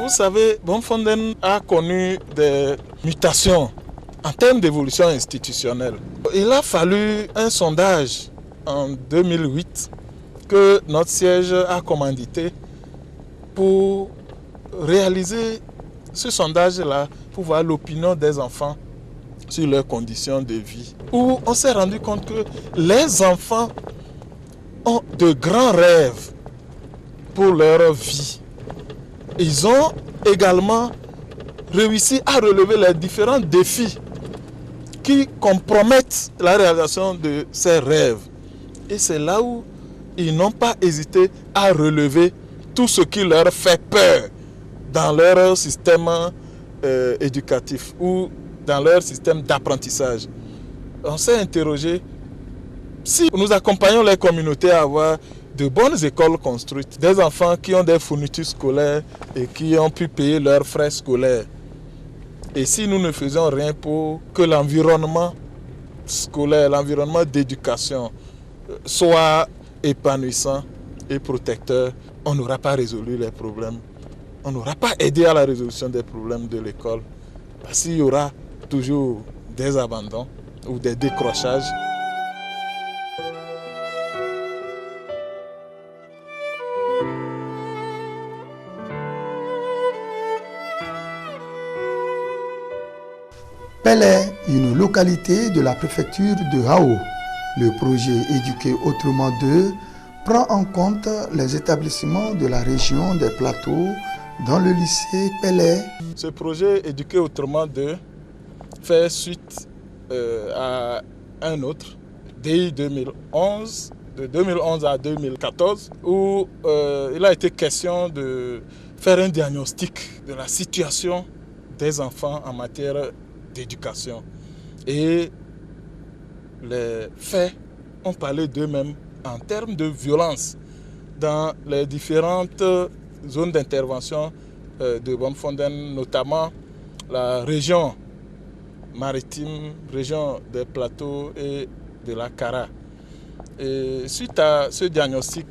Vous savez, Bomfonden a connu des mutations en termes d'évolution institutionnelle. Il a fallu un sondage en 2008 que notre siège a commandité pour réaliser ce sondage-là, pour voir l'opinion des enfants sur leurs conditions de vie. Où on s'est rendu compte que les enfants ont de grands rêves pour leur vie. Ils ont également réussi à relever les différents défis qui compromettent la réalisation de ces rêves. Et c'est là où ils n'ont pas hésité à relever tout ce qui leur fait peur dans leur système éducatif ou dans leur système d'apprentissage. On s'est interrogé si nous accompagnons les communautés à avoir de bonnes écoles construites, des enfants qui ont des fournitures scolaires et qui ont pu payer leurs frais scolaires. Et si nous ne faisons rien pour que l'environnement scolaire, l'environnement d'éducation soit épanouissant et protecteur, on n'aura pas résolu les problèmes. On n'aura pas aidé à la résolution des problèmes de l'école. Parce qu'il y aura toujours des abandons ou des décrochages. Pelle est une localité de la préfecture de Hao. Le projet Éduquer autrement 2 prend en compte les établissements de la région des plateaux dans le lycée Pelle. Ce projet Éduquer autrement 2 fait suite à un autre, DI 2011, de 2011 à 2014, où il a été question de faire un diagnostic de la situation des enfants en matière d'éducation. Et les faits ont parlé d'eux-mêmes en termes de violence dans les différentes zones d'intervention de Bomfonden, notamment la région maritime, région des plateaux et de la Kara. Et suite à ce diagnostic,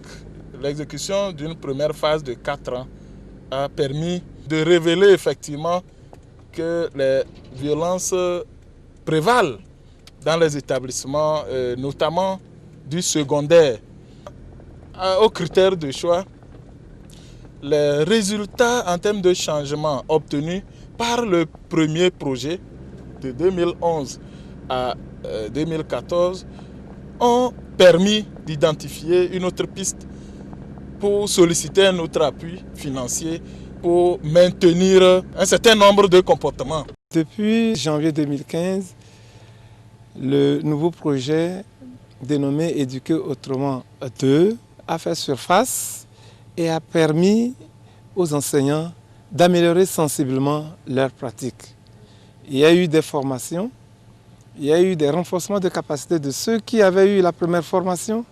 l'exécution d'une première phase de 4 ans a permis de révéler effectivement que les violences prévalent dans les établissements, notamment du secondaire. Aux critères de choix, les résultats en termes de changement obtenus par le premier projet de 2011 à 2014 ont permis d'identifier une autre piste pour solliciter un autre appui financier pour maintenir un certain nombre de comportements. Depuis janvier 2015, le nouveau projet dénommé Éduquer autrement 2 a fait surface et a permis aux enseignants d'améliorer sensiblement leurs pratiques. Il y a eu des formations, il y a eu des renforcements de capacités de ceux qui avaient eu la première formation.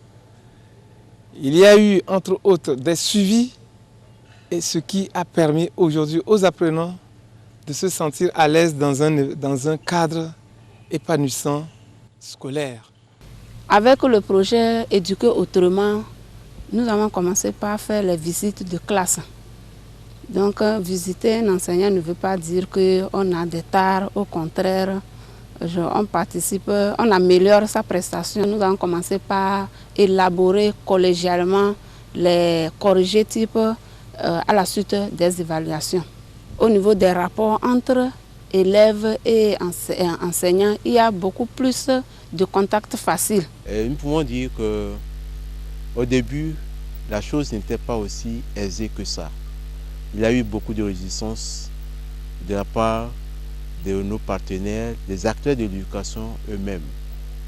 Il y a eu, entre autres, des suivis, et ce qui a permis aujourd'hui aux apprenants de se sentir à l'aise dans un cadre épanouissant scolaire. Avec le projet Éduquer autrement, nous avons commencé par faire les visites de classe. Donc visiter un enseignant ne veut pas dire qu'on a des tares, au contraire, on participe, on améliore sa prestation. Nous avons commencé par élaborer collégialement les corrigés types à la suite des évaluations. Au niveau des rapports entre élèves et enseignants, il y a beaucoup plus de contacts faciles. Nous pouvons dire qu'au début, la chose n'était pas aussi aisée que ça. Il y a eu beaucoup de résistance de la part de nos partenaires, des acteurs de l'éducation eux-mêmes,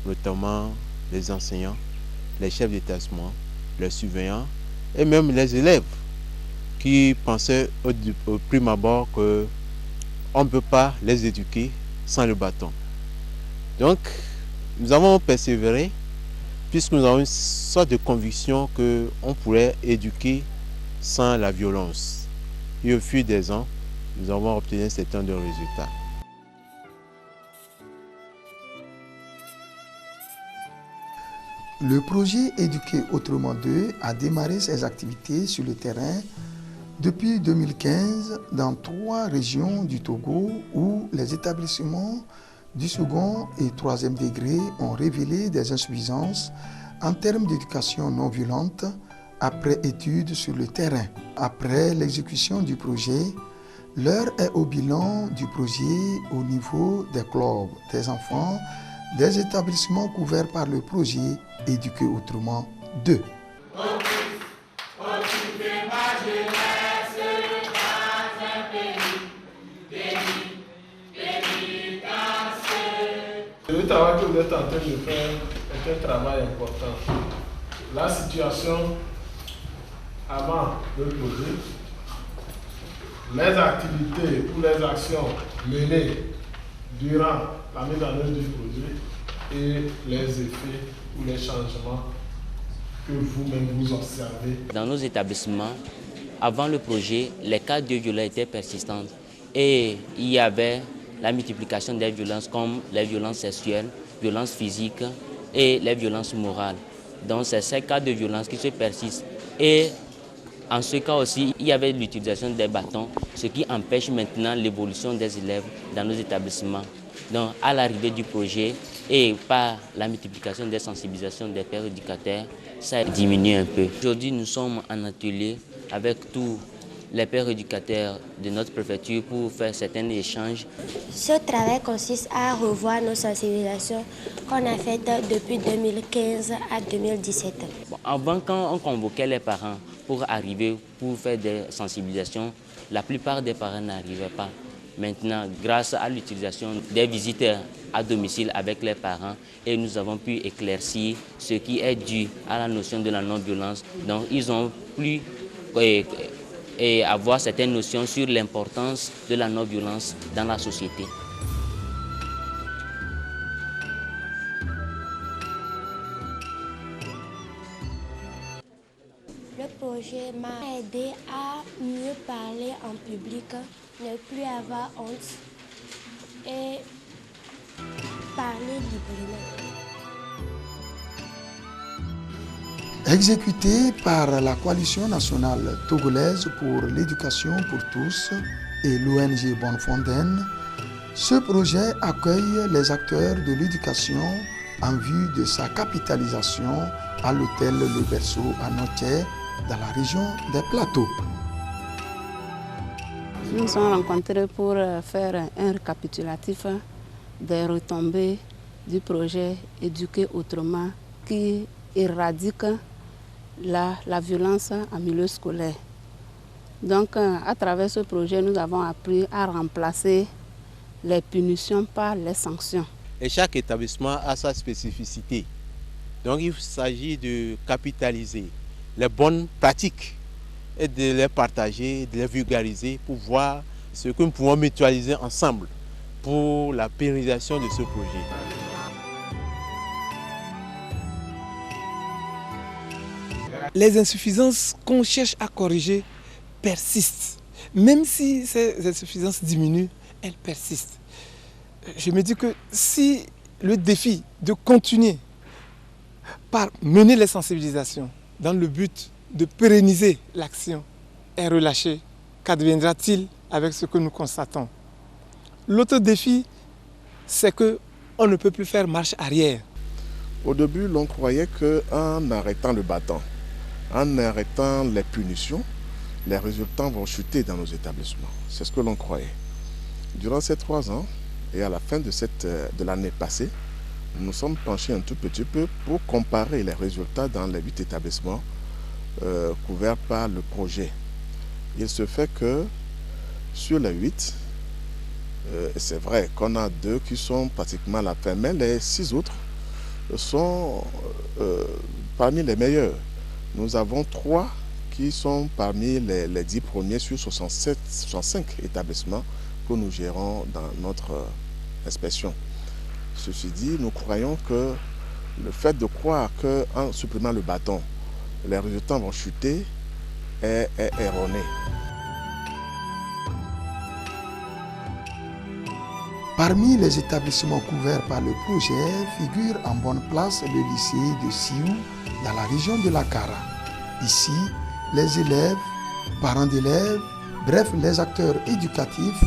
notamment les enseignants, les chefs d'établissement, les surveillants et même les élèves qui pensaient au prime abord qu'on ne peut pas les éduquer sans le bâton. Donc, nous avons persévéré puisque nous avons une sorte de conviction qu'on pourrait éduquer sans la violence. Et au fil des ans, nous avons obtenu un certain nombre de résultats. Le projet Éduquer autrement 2 a démarré ses activités sur le terrain Depuis 2015, dans 3 régions du Togo où les établissements du second et troisième degré ont révélé des insuffisances en termes d'éducation non violente après études sur le terrain. Après l'exécution du projet, l'heure est au bilan du projet au niveau des clubs, des enfants, des établissements couverts par le projet Éduquer autrement 2. Le travail que vous êtes en train de faire est un travail important. La situation avant le projet, les activités ou les actions menées durant la mise en œuvre du projet et les effets ou les changements que vous-même vous observez. Dans nos établissements, avant le projet, les cas de violence étaient persistants et il y avait la multiplication des violences comme les violences sexuelles, violences physiques et les violences morales. Donc c'est ces cas de violence qui se persistent. Et en ce cas aussi, il y avait l'utilisation des bâtons, ce qui empêche maintenant l'évolution des élèves dans nos établissements. Donc à l'arrivée du projet et par la multiplication des sensibilisations des pères éducateurs, ça a diminué un peu. Aujourd'hui, nous sommes en atelier avec tous les pères éducateurs de notre préfecture pour faire certains échanges. Ce travail consiste à revoir nos sensibilisations qu'on a faites depuis 2015 à 2017. Avant, quand on convoquait les parents pour arriver, pour faire des sensibilisations, la plupart des parents n'arrivaient pas. Maintenant, grâce à l'utilisation des visiteurs à domicile avec les parents, et nous avons pu éclaircir ce qui est dû à la notion de la non-violence. Donc, ils ont pu avoir certaines notions sur l'importance de la non-violence dans la société. Le projet m'a aidé à mieux parler en public, ne plus avoir honte et parler librement. Exécuté par la Coalition nationale togolaise pour l'éducation pour tous et l'ONG Bonnefontaine, ce projet accueille les acteurs de l'éducation en vue de sa capitalisation à l'hôtel Le Berceau à Notier, dans la région des Plateaux. Nous nous sommes rencontrés pour faire un récapitulatif des retombées du projet Éduquer autrement qui éradique la violence en milieu scolaire. Donc, à travers ce projet, nous avons appris à remplacer les punitions par les sanctions. Et chaque établissement a sa spécificité. Donc, il s'agit de capitaliser les bonnes pratiques et de les partager, de les vulgariser pour voir ce que nous pouvons mutualiser ensemble pour la pérennisation de ce projet. Les insuffisances qu'on cherche à corriger persistent. Même si ces insuffisances diminuent, elles persistent. Je me dis que si le défi de continuer par mener les sensibilisations dans le but de pérenniser l'action est relâché, qu'adviendra-t-il avec ce que nous constatons? L'autre défi, c'est qu'on ne peut plus faire marche arrière. Au début, l'on croyait qu'en arrêtant le bâton, en arrêtant les punitions, les résultats vont chuter dans nos établissements. C'est ce que l'on croyait. Durant ces 3 ans et à la fin de l'année passée, nous nous sommes penchés un tout petit peu pour comparer les résultats dans les 8 établissements couverts par le projet. Il se fait que sur les 8, c'est vrai qu'on a 2 qui sont pratiquement à la fin, mais les 6 autres sont parmi les meilleurs. Nous avons 3 qui sont parmi les 10 premiers sur 65 établissements que nous gérons dans notre inspection. Ceci dit, nous croyons que le fait de croire qu'en supprimant le bâton, les résultats vont chuter est erroné. Parmi les établissements couverts par le projet figure en bonne place le lycée de Siou dans la région de la Kara. Ici, les élèves parents d'élèves, bref, les acteurs éducatifs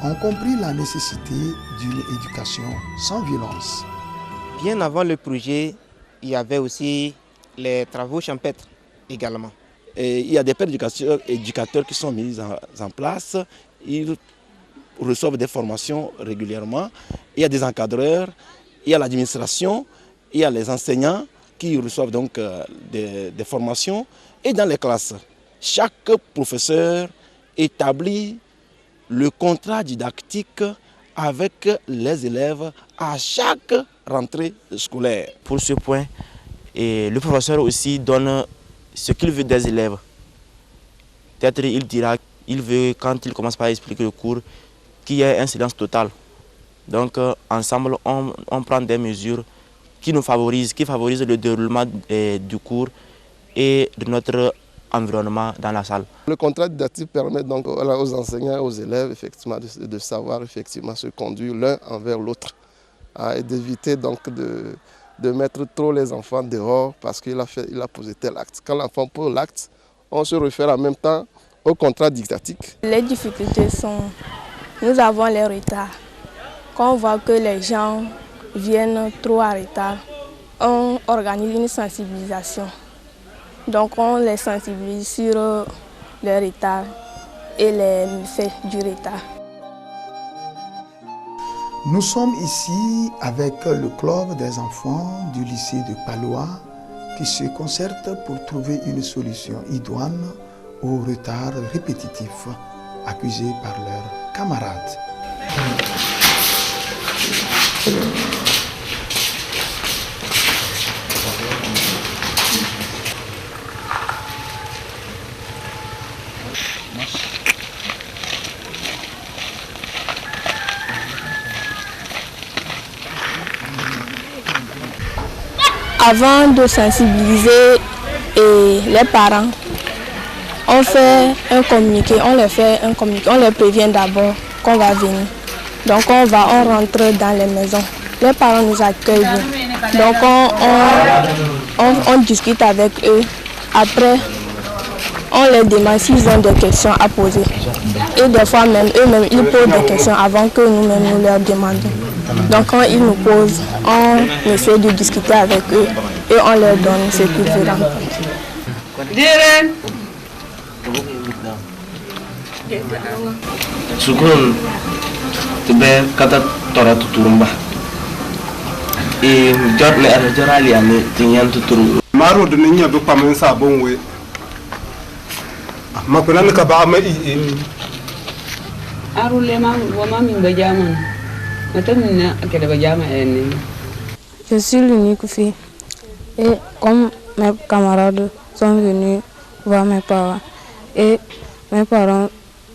ont compris la nécessité d'une éducation sans violence. Bien avant le projet, il y avait aussi les travaux champêtres également. Et il y a des pères éducateurs qui sont mis en place. Ils reçoivent des formations régulièrement. Il y a des encadreurs, il y a l'administration, il y a les enseignants qui reçoivent donc des formations. Et dans les classes, chaque professeur établit le contrat didactique avec les élèves à chaque rentrée scolaire. Pour ce point, le professeur aussi donne ce qu'il veut des élèves. Peut-être il dira qu'il veut, quand il commence par expliquer le cours, qu'il y ait un silence total. Donc ensemble, on prend des mesures qui nous favorisent, qui favorisent le déroulement du cours et de notre environnement dans la salle. Le contrat didactique permet donc aux enseignants et aux élèves effectivement, de savoir effectivement se conduire l'un envers l'autre et d'éviter donc de mettre trop les enfants dehors parce qu'il a posé tel acte. Quand l'enfant pose l'acte, on se réfère en même temps au contrat didactique. Les difficultés sont, nous avons les retards. Quand on voit que les gens viennent trop en retard, on organise une sensibilisation. Donc on les sensibilise sur les retards et les faits du retard. Nous sommes ici avec le club des enfants du lycée de Paloa qui se concertent pour trouver une solution idoine aux retards répétitifs accusés par leurs camarades. Avant de sensibiliser les parents, on fait un communiqué, on les prévient d'abord qu'on va venir. Donc on rentre dans les maisons. Les parents nous accueillent bien. Donc on discute avec eux. Après, on leur demande s'ils ont des questions à poser. Et des fois même, eux-mêmes, ils posent des questions avant que nous-mêmes nous leur demandions. Donc quand ils nous posent, on essaie de discuter avec eux et on leur donne ce qu'ils veulent rencontrer. Sukun tebe kata tora tuturumba e jot le ara jorali ame tinyan tuturu maro de ninya be pamen sa bonwe makona ka ba ma i arule ma wo ma min ba jaman matamina akele ba jama ene. Je suis l'unique fille et comme mes camarades sont venus voir mes parents et mes parents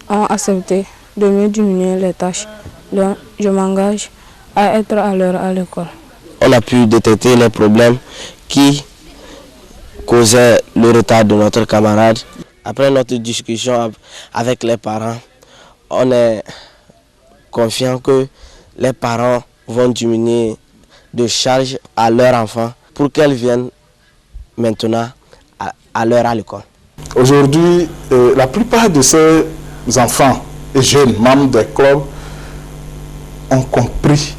ont accepté de me diminuer les tâches, donc je m'engage à être à l'heure à l'école. On a pu détecter les problèmes qui causaient le retard de notre camarade. Après notre discussion avec les parents, on est confiant que les parents vont diminuer de charge à leurs enfants pour qu'elles viennent maintenant à l'heure à l'école. Aujourd'hui, la plupart de ces enfants et jeunes membres des clubs ont compris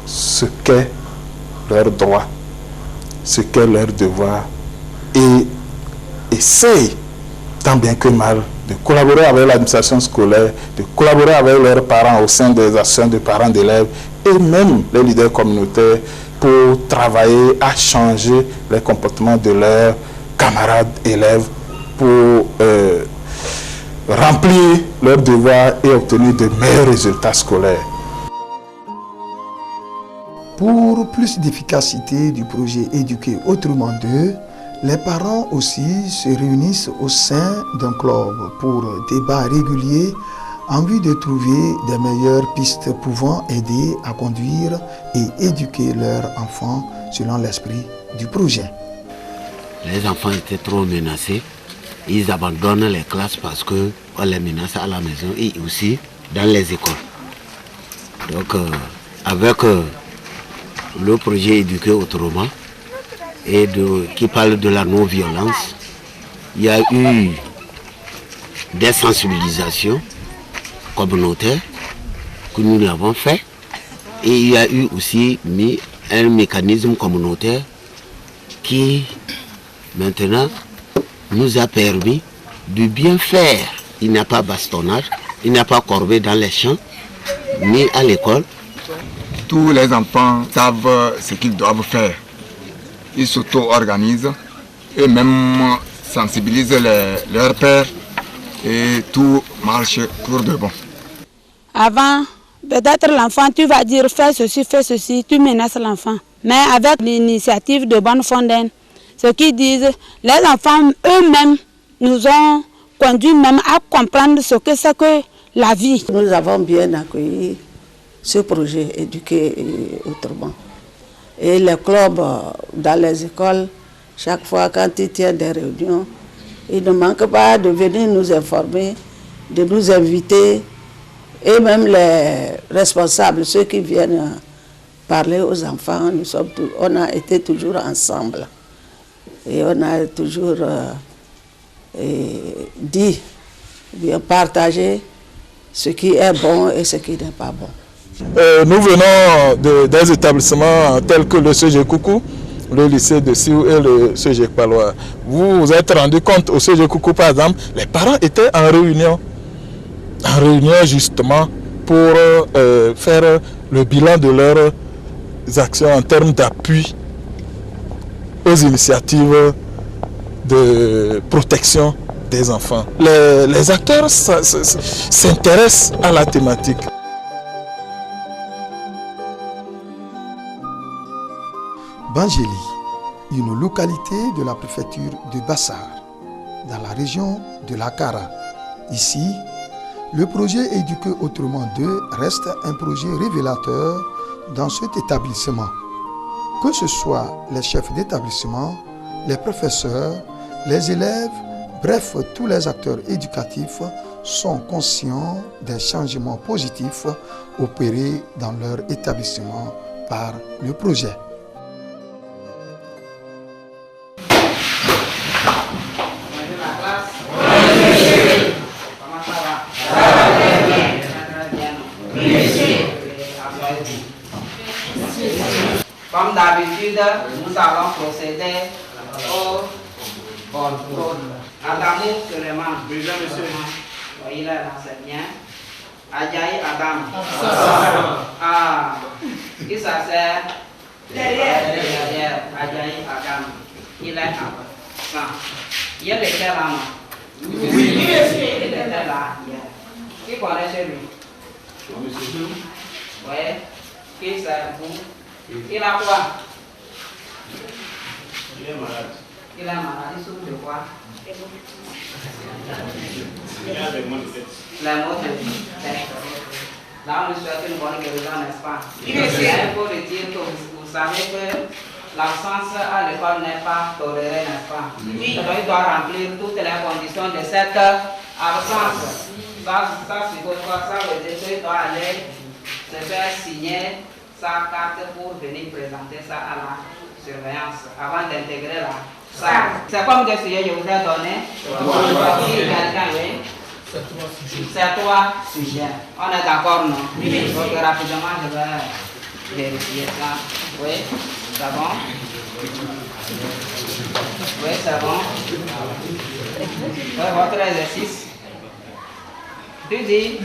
ce qu'est leur droit, ce qu'est leur devoir et essayent tant bien que mal de collaborer avec l'administration scolaire, de collaborer avec leurs parents au sein des associations de parents d'élèves et même les leaders communautaires pour travailler à changer les comportements de leurs camarades élèves pour remplir leurs devoirs et obtenir de meilleurs résultats scolaires. Pour plus d'efficacité du projet Éduquer autrement 2, les parents aussi se réunissent au sein d'un club pour débats réguliers en vue de trouver des meilleures pistes pouvant aider à conduire et éduquer leurs enfants selon l'esprit du projet. Les enfants étaient trop menacés. Ils abandonnent les classes parce qu'on les menace à la maison et aussi dans les écoles. Donc avec le projet Éduquer autrement et qui parle de la non-violence, il y a eu des sensibilisations communautaires que nous l'avons fait. Et il y a eu aussi mis un mécanisme communautaire qui maintenant nous a permis de bien faire. Il n'y a pas bastonnage, il n'y a pas corvée dans les champs, ni à l'école. Tous les enfants savent ce qu'ils doivent faire. Ils s'auto-organisent et même sensibilisent leurs pères et tout marche pour de bon. Avant, peut-être l'enfant, tu vas dire fais ceci, tu menaces l'enfant. Mais avec l'initiative de Bonne Fontaine, ce qu'ils disent, les enfants eux-mêmes nous ont conduit même à comprendre ce que c'est que la vie. Nous avons bien accueilli ce projet Éduquer autrement. Et les clubs dans les écoles, chaque fois quand ils tiennent des réunions, ils ne manquent pas de venir nous informer, de nous inviter. Et même les responsables, ceux qui viennent parler aux enfants, on a été toujours ensemble. Et on a toujours dit, bien partager ce qui est bon et ce qui n'est pas bon. Nous venons des établissements tels que le CG Coucou, le lycée de Sioux et le CG Palois. Vous vous êtes rendu compte au CG Coucou, par exemple, les parents étaient en réunion justement pour faire le bilan de leurs actions en termes d'appui aux initiatives de protection des enfants. Les acteurs s'intéressent à la thématique. Bangéli, une localité de la préfecture de Bassar, dans la région de la Kara. Ici, le projet Éduquer autrement 2 reste un projet révélateur dans cet établissement. Que ce soit les chefs d'établissement, les professeurs, les élèves, bref, tous les acteurs éducatifs sont conscients des changements positifs opérés dans leur établissement par le projet. Comme d'habitude, nous allons procéder au contrôle. Adamou Suleiman. Déjà, monsieur. Il est là, c'est bien. Adjaï Adam. Ah, qui s'assert derrière. Adjaï Adam. Il est absent. Il était là, non? Oui, il était là hier. Qui connaît chez lui? Monsieur. Oui. Qui c'est vous? Il a quoi? Il est malade. Il est malade, il souffre de quoi? Il a des maux de tête. Les maux de tête. Là, on lui souhaite une bonne guérison, n'est-ce pas? Il faut dire que vous savez que l'absence à l'école n'est pas tolérée, n'est-ce pas? Donc, il doit remplir toutes les conditions de cette absence. Ça suppose quoi? Ça veut dire qu'il doit aller se faire signer sa carte pour venir présenter ça à la surveillance avant d'intégrer la salle. C'est comme des sujets que je vous ai donné. Quelqu'un, oui. C'est toi, sujet. On est d'accord, non? Oui. Donc rapidement, je vais vérifier ça. Oui, c'est bon. Oui, c'est bon. Oui, votre exercice. Tu dis,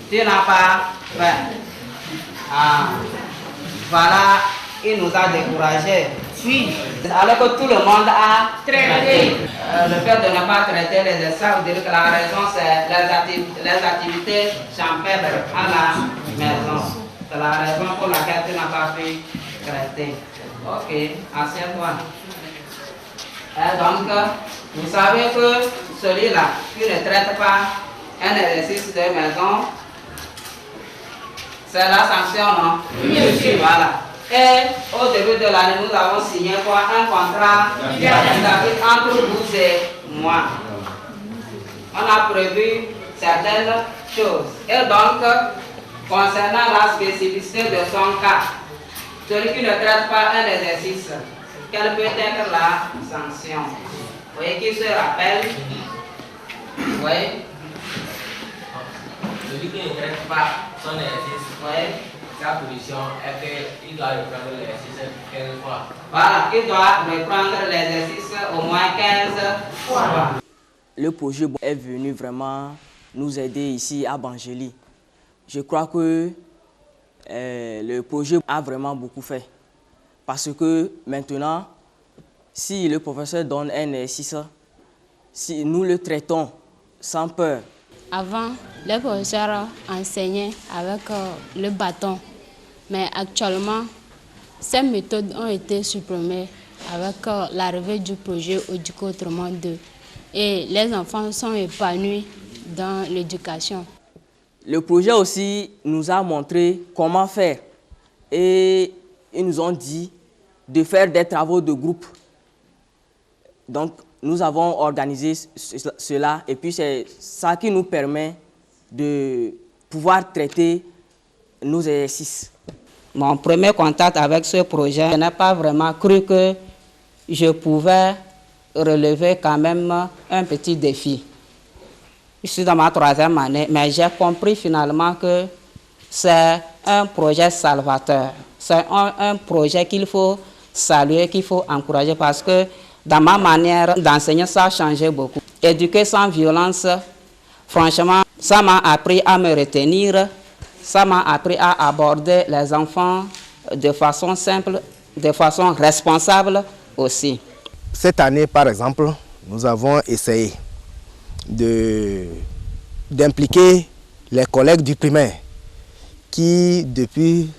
tu n'as pas fait. Ah, voilà, il nous a découragés. Oui. Alors que tout le monde a traité. Le fait de ne pas traiter les essais, vous direz que la raison c'est les activités champêtres à la maison. C'est la raison pour laquelle tu n'as pas pu traiter. Ok, assieds-toi. Donc, vous savez que celui-là qui ne traite pas un exercice de maison, c'est la sanction, non? Oui, monsieur. Voilà. Et au début de l'année, nous avons signé quoi? Un contrat entre 12 et moi. On a prévu certaines choses. Et donc, concernant la spécificité de son cas, celui qui ne traite pas un exercice, quelle peut être la sanction? Vous voyez qui se rappelle? Vous voyez? Celui qui ne traite pas son exercice, vous voyez, sa position est qu'il doit reprendre l'exercice 15 fois. Voilà, il doit reprendre l'exercice au moins 15 fois. Le projet est venu vraiment nous aider ici à Bangély. Je crois que le projet a vraiment beaucoup fait. Parce que maintenant, si le professeur donne un exercice, si nous le traitons sans peur. Avant, les professeurs enseignaient avec le bâton. Mais actuellement, ces méthodes ont été supprimées avec l'arrivée du projet Éduquer Autrement 2. Et les enfants sont épanouis dans l'éducation. Le projet aussi nous a montré comment faire. Et ils nous ont dit de faire des travaux de groupe. Donc, nous avons organisé cela et puis c'est ça qui nous permet de pouvoir traiter nos exercices. Mon premier contact avec ce projet, je n'ai pas vraiment cru que je pouvais relever quand même un petit défi. Je suis dans ma 3e année, mais j'ai compris finalement que c'est un projet salvateur. C'est un projet qu'il faut saluer, qu'il faut encourager parce que dans ma manière d'enseigner, ça a changé beaucoup. Éduquer sans violence, franchement, ça m'a appris à me retenir, ça m'a appris à aborder les enfants de façon simple, de façon responsable aussi. Cette année, par exemple, nous avons essayé d'impliquer les collègues du primaire qui, depuis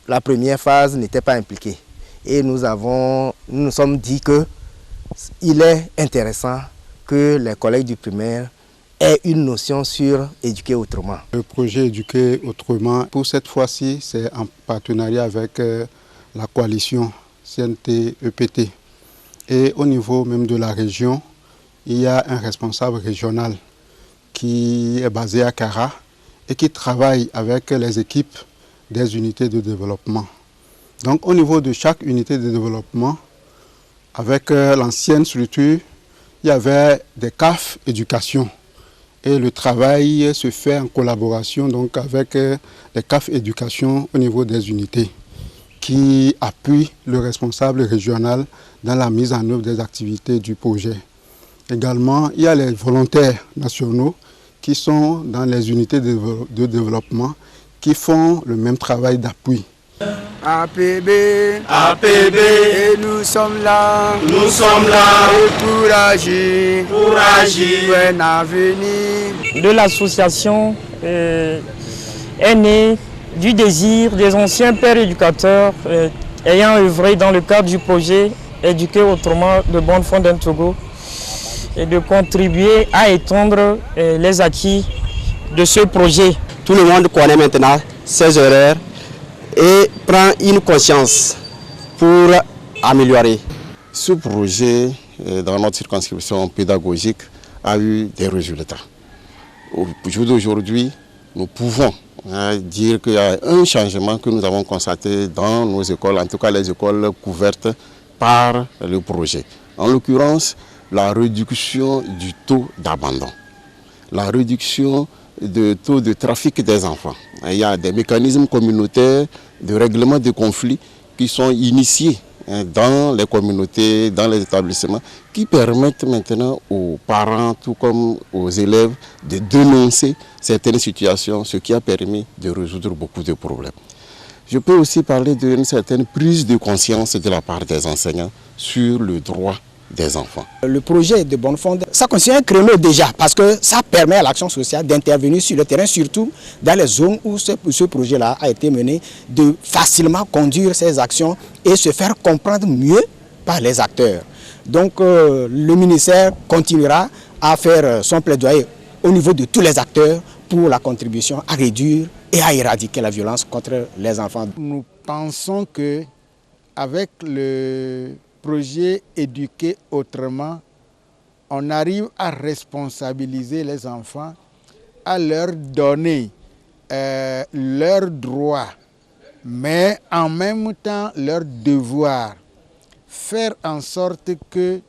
la première phase, n'étaient pas impliqués. Et nous nous sommes dit qu'il est intéressant que les collègues du primaire aient une notion sur éduquer autrement. Le projet Éduquer Autrement, pour cette fois-ci, c'est en partenariat avec la coalition CNT-EPT. Et au niveau même de la région, il y a un responsable régional qui est basé à Kara et qui travaille avec les équipes des unités de développement. Donc au niveau de chaque unité de développement, avec l'ancienne structure, il y avait des CAF éducation. Et le travail se fait en collaboration donc, avec les CAF éducation au niveau des unités qui appuient le responsable régional dans la mise en œuvre des activités du projet. Également, il y a les volontaires nationaux qui sont dans les unités de développement qui font le même travail d'appui. APB, et nous sommes là, et pour agir, pour un avenir. De l'association est née du désir des anciens pères éducateurs ayant œuvré dans le cadre du projet Éduquer Autrement de Bonnefondène Togo et de contribuer à étendre les acquis de ce projet. Tout le monde connaît maintenant ses erreurs et prend une conscience pour améliorer. Ce projet, dans notre circonscription pédagogique, a eu des résultats. Au jour d'aujourd'hui, nous pouvons dire qu'il y a un changement que nous avons constaté dans nos écoles, en tout cas les écoles couvertes par le projet. En l'occurrence, la réduction du taux d'abandon, la réduction du taux de trafic des enfants. Il y a des mécanismes communautaires de règlement des conflits qui sont initiés dans les communautés, dans les établissements, qui permettent maintenant aux parents, tout comme aux élèves, de dénoncer certaines situations, ce qui a permis de résoudre beaucoup de problèmes. Je peux aussi parler d'une certaine prise de conscience de la part des enseignants sur le droit des enfants. Le projet de Bonnefondène, ça constitue un créneau déjà parce que ça permet à l'action sociale d'intervenir sur le terrain, surtout dans les zones où ce projet-là a été mené, de facilement conduire ces actions et se faire comprendre mieux par les acteurs. Donc le ministère continuera à faire son plaidoyer au niveau de tous les acteurs pour la contribution à réduire et à éradiquer la violence contre les enfants. Nous pensons que avec le projet Éduquer Autrement, on arrive à responsabiliser les enfants, à leur donner leurs droits, mais en même temps leurs devoirs. Faire en sorte que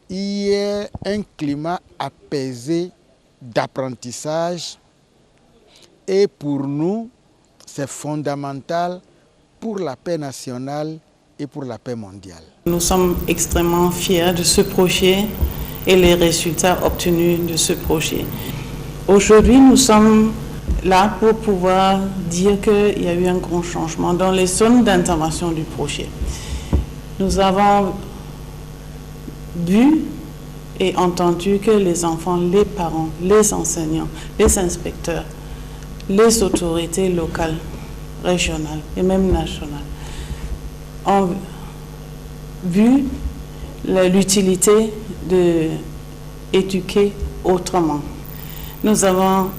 y ait un climat apaisé d'apprentissage. Et pour nous, c'est fondamental pour la paix nationale et pour la paix mondiale. Nous sommes extrêmement fiers de ce projet et les résultats obtenus de ce projet. Aujourd'hui, nous sommes là pour pouvoir dire qu'il y a eu un grand changement dans les zones d'intervention du projet. Nous avons vu et entendu que les enfants, les parents, les enseignants, les inspecteurs, les autorités locales, régionales et même nationales ont vu l'utilité d'éduquer autrement. Nous avons,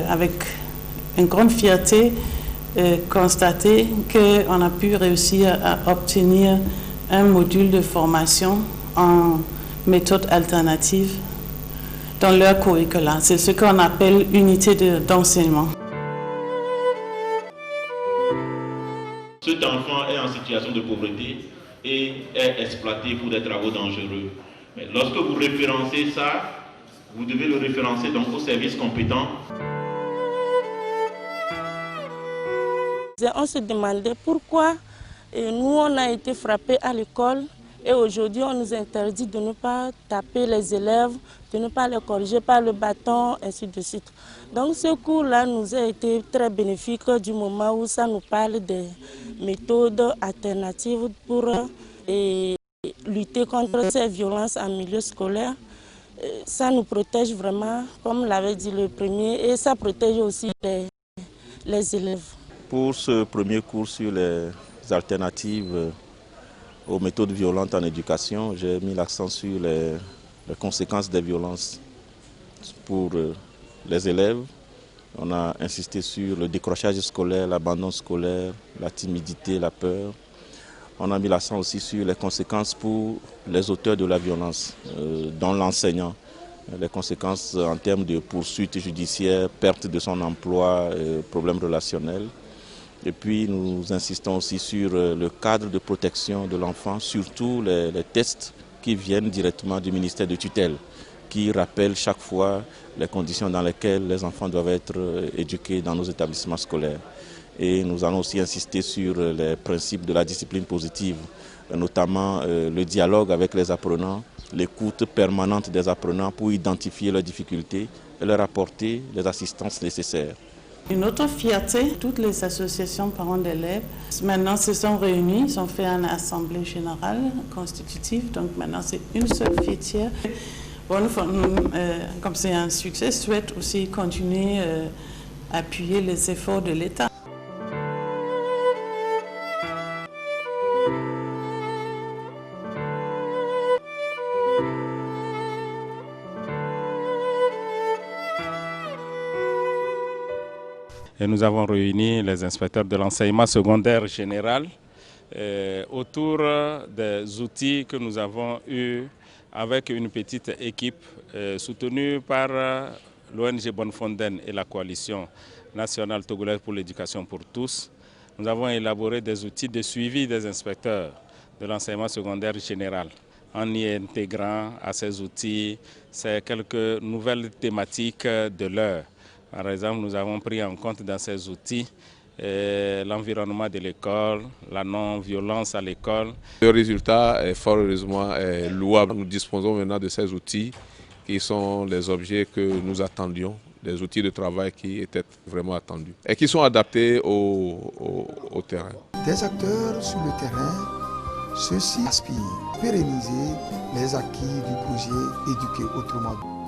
avec une grande fierté, constaté qu'on a pu réussir à obtenir un module de formation en méthode alternative dans leur curricula. C'est ce qu'on appelle unité d'enseignement. Cet enfant est en situation de pauvreté et est exploité pour des travaux dangereux. Mais lorsque vous référencez ça, vous devez le référencer donc aux services compétents. On se demandait pourquoi nous on a été frappés à l'école et aujourd'hui on nous interdit de ne pas taper les élèves, de ne pas les corriger par le bâton, ainsi de suite. Donc ce cours-là nous a été très bénéfique du moment où ça nous parle des méthodes alternatives pour lutter contre ces violences en milieu scolaire. Ça nous protège vraiment, comme l'avait dit le premier, et ça protège aussi les élèves. Pour ce premier cours sur les alternatives aux méthodes violentes en éducation, j'ai mis l'accent sur les conséquences des violences pour les élèves. On a insisté sur le décrochage scolaire, l'abandon scolaire, la timidité, la peur. On a mis l'accent aussi sur les conséquences pour les auteurs de la violence, dont l'enseignant. Les conséquences en termes de poursuites judiciaires, perte de son emploi, problèmes relationnels. Et puis nous insistons aussi sur le cadre de protection de l'enfant, surtout les tests qui viennent directement du ministère de tutelle, qui rappellent chaque fois les conditions dans lesquelles les enfants doivent être éduqués dans nos établissements scolaires. Et nous allons aussi insister sur les principes de la discipline positive, notamment le dialogue avec les apprenants, l'écoute permanente des apprenants pour identifier leurs difficultés et leur apporter les assistances nécessaires. Une autre fierté, toutes les associations parents d'élèves maintenant se sont réunies, ils ont fait une assemblée générale constitutive, donc maintenant c'est une seule fêtière. Bon, comme c'est un succès, souhaite aussi continuer à appuyer les efforts de l'État. Et nous avons réuni les inspecteurs de l'enseignement secondaire général autour des outils que nous avons eus avec une petite équipe soutenue par l'ONG Bonnefonden et la coalition nationale togolaise pour l'éducation pour tous. Nous avons élaboré des outils de suivi des inspecteurs de l'enseignement secondaire général en y intégrant à ces outils quelques nouvelles thématiques de l'heure. Par exemple, nous avons pris en compte dans ces outils l'environnement de l'école, la non-violence à l'école. Le résultat est fort heureusement louable. Nous disposons maintenant de ces outils qui sont les objets que nous attendions, des outils de travail qui étaient vraiment attendus et qui sont adaptés au terrain. Des acteurs sur le terrain, ceux-ci aspirent à pérenniser les acquis du projet Éduquer autrement.